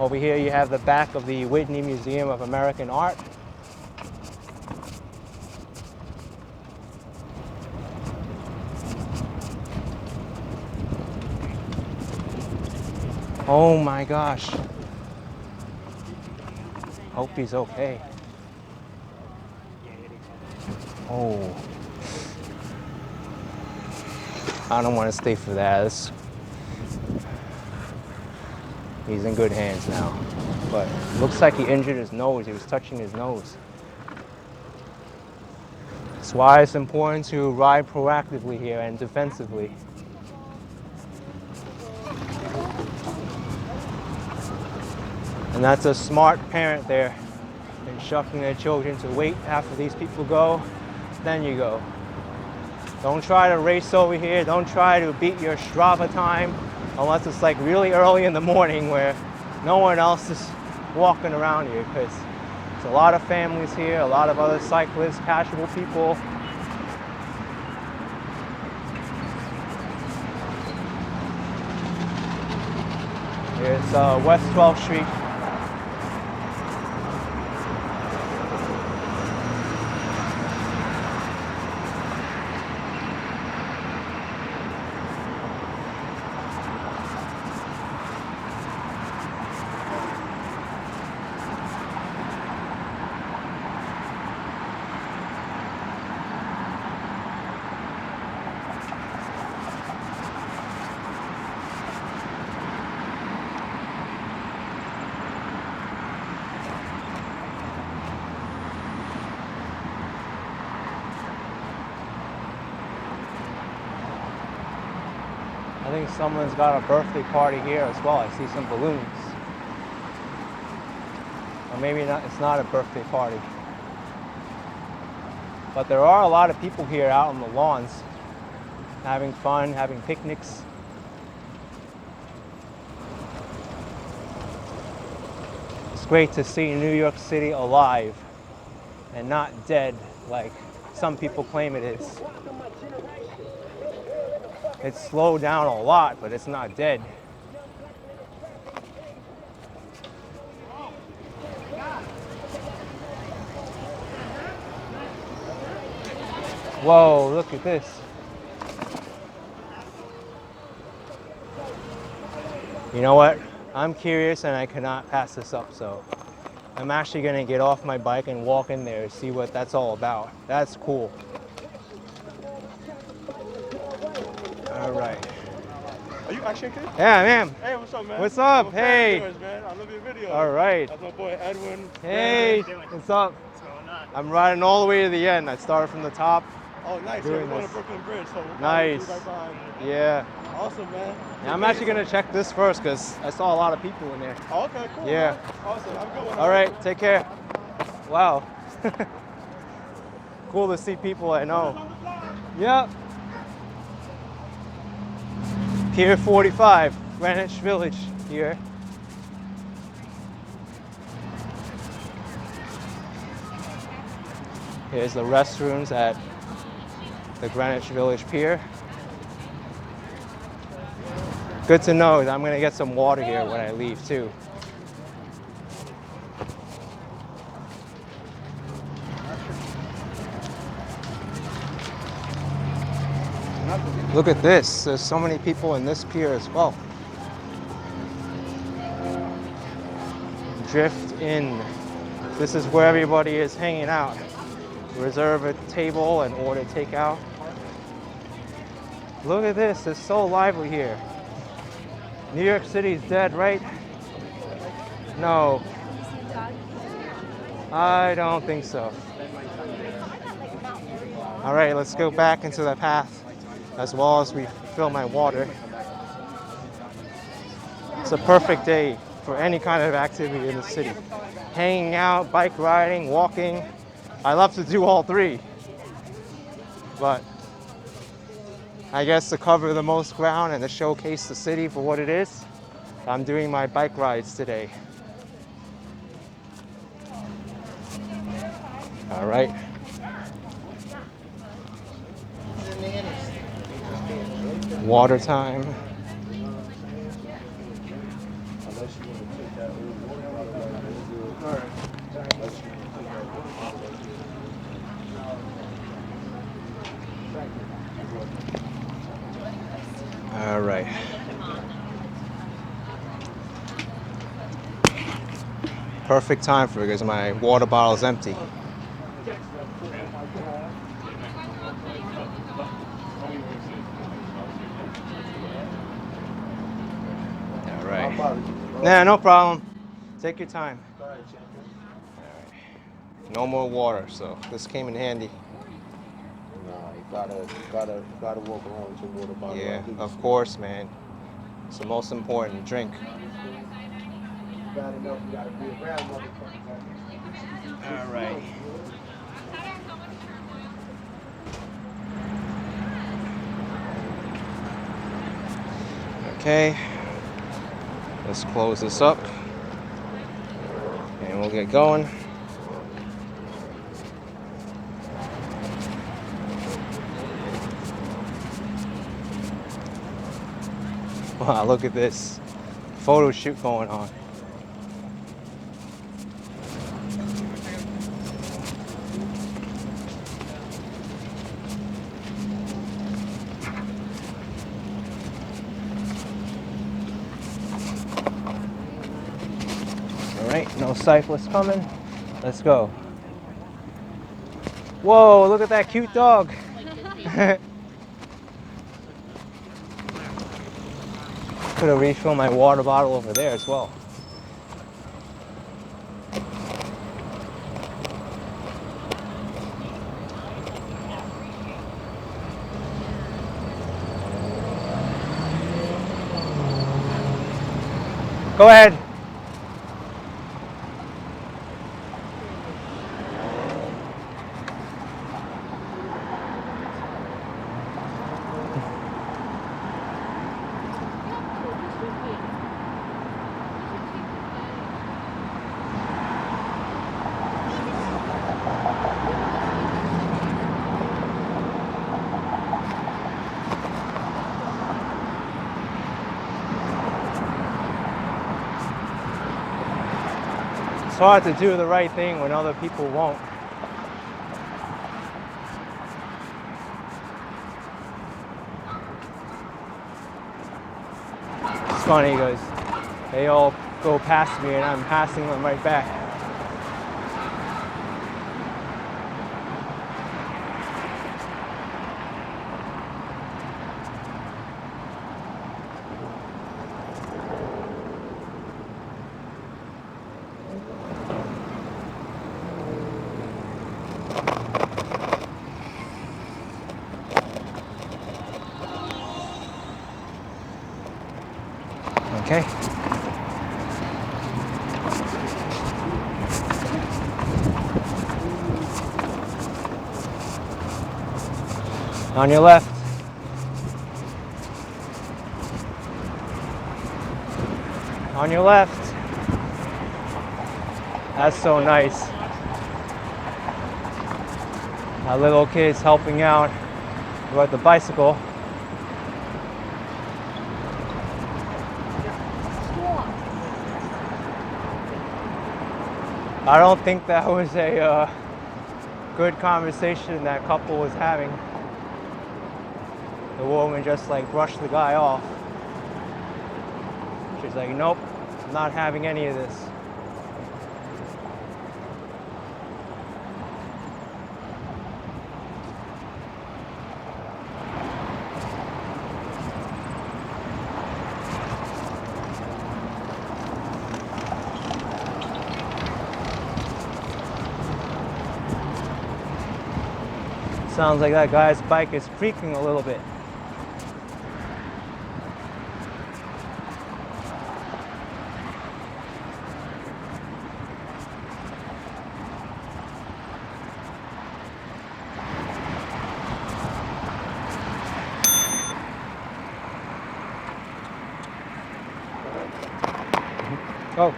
Speaker 1: Over here you have the back of the Whitney Museum of American Art. Oh my gosh. Hope he's okay. Oh. I don't want to stay for that. He's in good hands now. But looks like he injured his nose. He was touching his nose. That's why it's important to ride proactively here and defensively. And that's a smart parent there, instructing their children to wait after these people go, then you go. Don't try to race over here. Don't try to beat your Strava time unless it's like really early in the morning where no one else is walking around here, because there's a lot of families here, a lot of other cyclists, casual people. Here's West 12th Street. I think someone's got a birthday party here as well. I see some balloons. Or maybe not, it's not a birthday party. But there are a lot of people here out on the lawns, having fun, having picnics. It's great to see New York City alive and not dead like some people claim it is. It's slowed down a lot, but it's not dead. Whoa, look at this. You know what? I'm curious and I cannot pass this up, so I'm actually gonna get off my bike and walk in there and see what that's all about. That's cool. All right.
Speaker 2: Are you action kid?
Speaker 1: Yeah, I am.
Speaker 2: Hey, what's up, man?
Speaker 1: What's up?
Speaker 2: I'm a fan
Speaker 1: Hey.
Speaker 2: of yours, man. I love your video.
Speaker 1: All right.
Speaker 2: That's my boy Edwin.
Speaker 1: Hey, what's up?
Speaker 2: What's going on?
Speaker 1: I'm riding all the way to the end. I started from the top.
Speaker 2: Oh, nice.
Speaker 1: Doing
Speaker 2: We're going
Speaker 1: this.
Speaker 2: to Brooklyn Bridge, so we'll
Speaker 1: Nice.
Speaker 2: be right behind you.
Speaker 1: Yeah.
Speaker 2: Awesome, man.
Speaker 1: Yeah, I'm actually gonna check this first because I saw a lot of people in there.
Speaker 2: Oh, okay, cool.
Speaker 1: Yeah.
Speaker 2: Man. Awesome. Have a good one.
Speaker 1: All right, take care. Wow. Cool to see people I know. Yep. Pier 45, Greenwich Village here. Here's the restrooms at the Greenwich Village Pier. Good to know that I'm gonna get some water here when I leave too. Look at this, there's so many people in this pier as well. Drift in. This is where everybody is hanging out. Reserve a table and order takeout. Look at this, it's so lively here. New York City's dead, right? No. I don't think so. All right, let's go back into the path as well as we fill my water. It's a perfect day for any kind of activity in the city. Hanging out, bike riding, walking. I love to do all three. But I guess to cover the most ground and to showcase the city for what it is, I'm doing my bike rides today. All right. Water time. All right. Perfect time for it because my water bottle is empty. All right. Nah, no problem. Take your time. All right. No more water, so this came in handy.
Speaker 2: Gotta walk around with your water bottle.
Speaker 1: Yeah, of course, man. It's the most important drink. All right. Okay. Let's close this up and we'll get going. Wow, look at this photo shoot going on. All right, no cyclists coming. Let's go. Whoa, look at that cute dog. Could have refilled my water bottle over there as well. Go ahead. It's hard to do the right thing when other people won't. It's funny because they all go past me and I'm passing them right back. Okay. On your left. On your left. That's so nice. Our little kids helping out But the bicycle. I don't think that was a good conversation that couple was having. The woman just like brushed the guy off. She's like, nope, I'm not having any of this. Sounds like that guy's bike is creaking a little bit. Oh.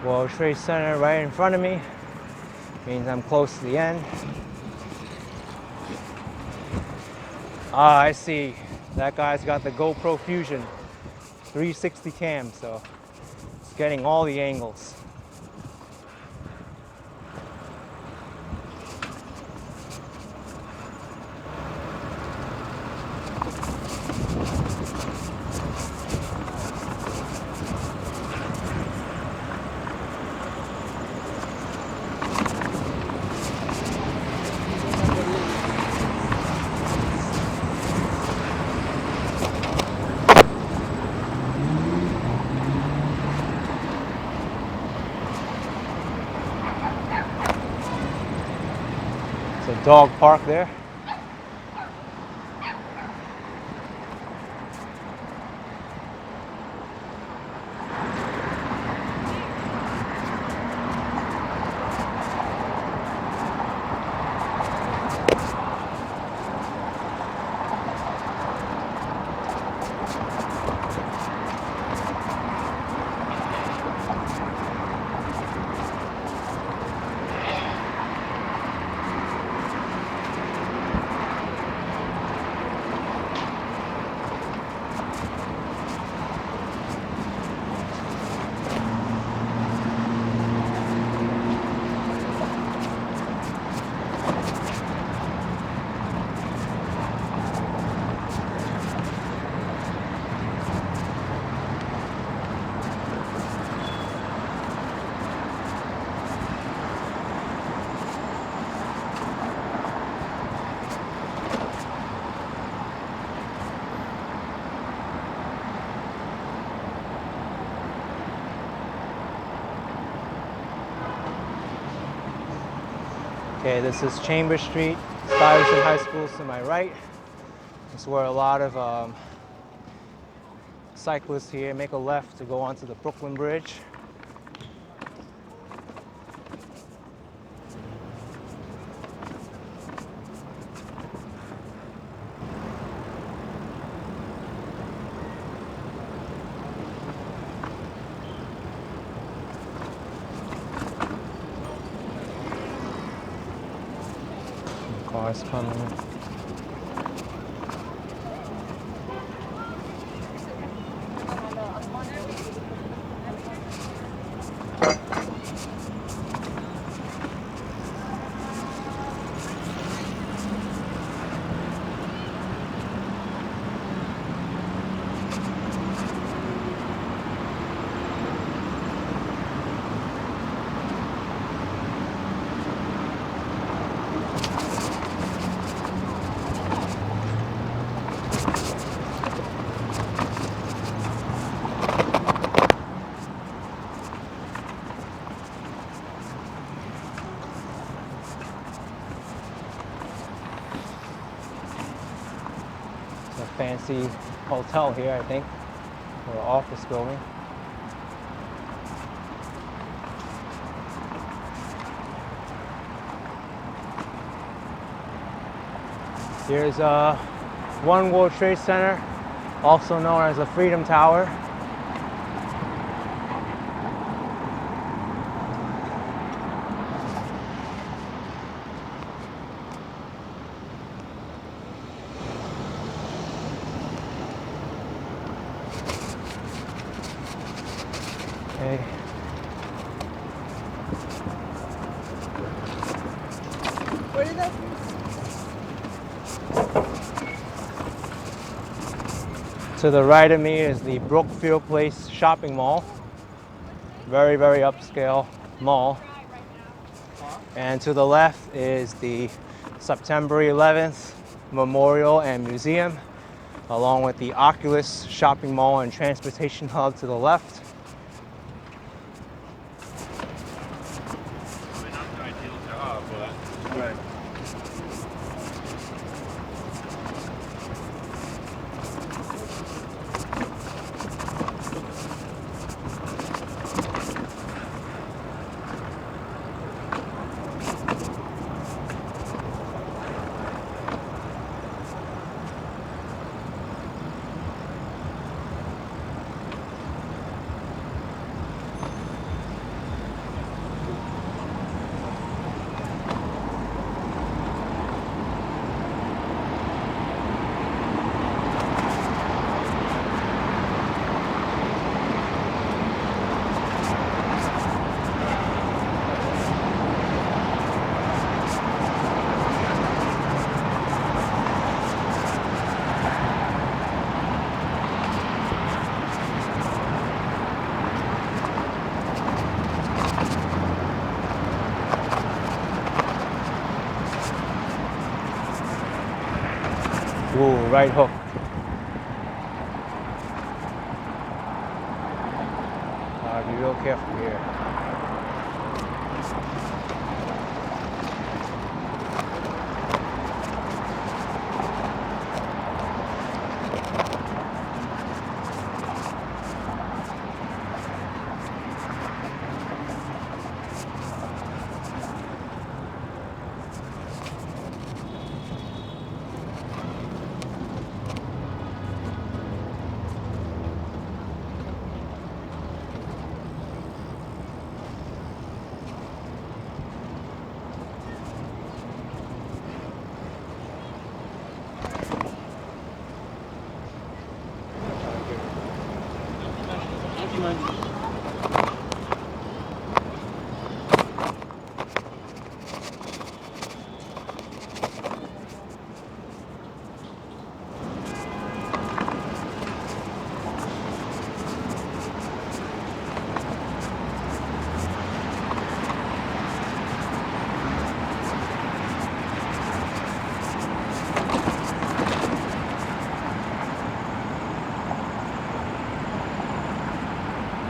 Speaker 1: World Trade Center right in front of me. Means I'm close to the end. Ah, I see. That guy's got the GoPro Fusion 360 cam, so it's getting all the angles. Dog park there. Okay, this is Chambers Street, Stuyvesant High School to my right. This is where a lot of cyclists here make a left to go onto the Brooklyn Bridge. Cars coming. Fancy hotel here, I think, or an office building. Here's One World Trade Center, also known as the Freedom Tower. To the right of me is the Brookfield Place shopping mall. Very, very upscale mall. And to the left is the September 11th Memorial and Museum, along with the Oculus shopping mall and transportation hub to the left.
Speaker 2: Right.
Speaker 1: Ooh, right hook. Be real careful here.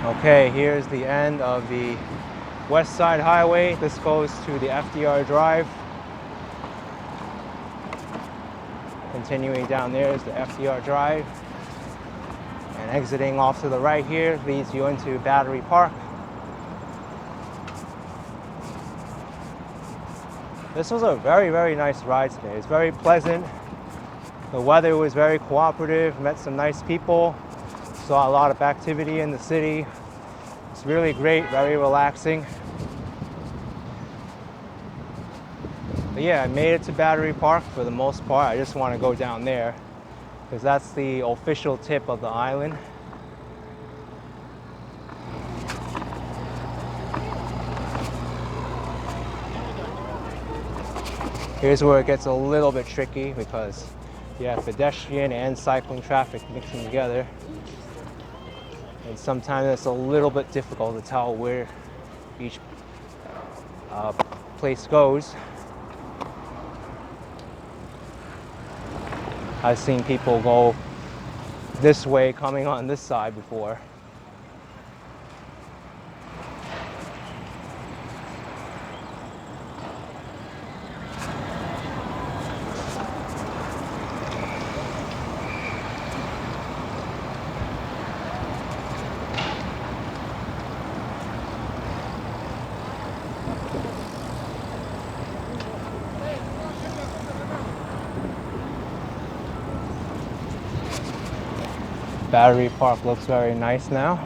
Speaker 1: Okay, here's the end of the West Side Highway. This goes to the FDR Drive. Continuing down there is the FDR Drive. And exiting off to the right here leads you into Battery Park. This was a very, very nice ride today. It's very pleasant. The weather was very cooperative, met some nice people, saw a lot of activity in the city. It's really great, very relaxing. But yeah, I made it to Battery Park for the most part. I just want to go down there because that's the official tip of the island. Here's where it gets a little bit tricky because you have pedestrian and cycling traffic mixing together. And sometimes it's a little bit difficult to tell where each place goes. I've seen people go this way coming on this side before. Battery Park looks very nice now.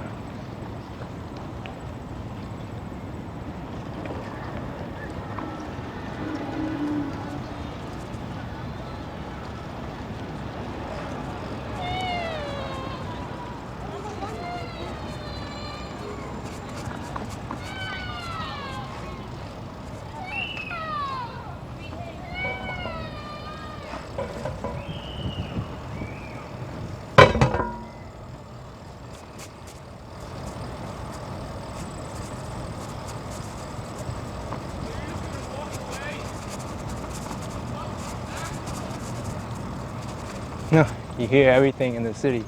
Speaker 1: You hear everything in the city.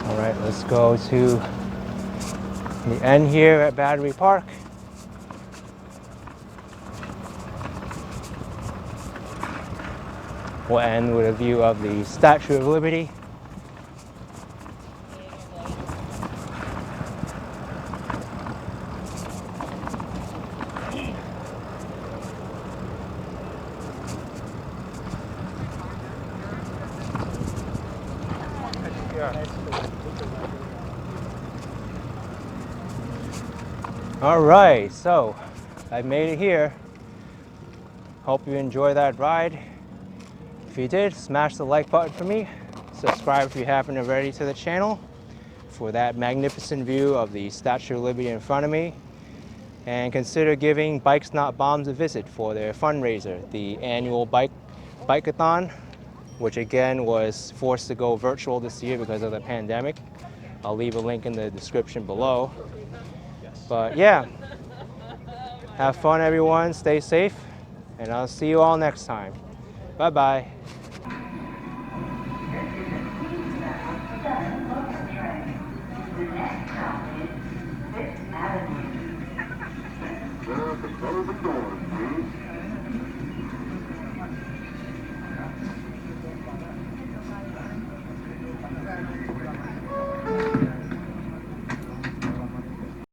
Speaker 1: All right, let's go to the end here at Battery Park. We'll end with a view of the Statue of Liberty. All right, so I made it here. Hope you enjoyed that ride. If you did, smash the like button for me. Subscribe if you haven't already to the channel for that magnificent view of the Statue of Liberty in front of me. And consider giving Bikes Not Bombs a visit for their fundraiser, the annual Bike-A-Thon, which again was forced to go virtual this year because of the pandemic. I'll leave a link in the description below. But yeah, have fun everyone, stay safe, and I'll see you all next time. Bye-bye.
Speaker 3: Close the doors, please.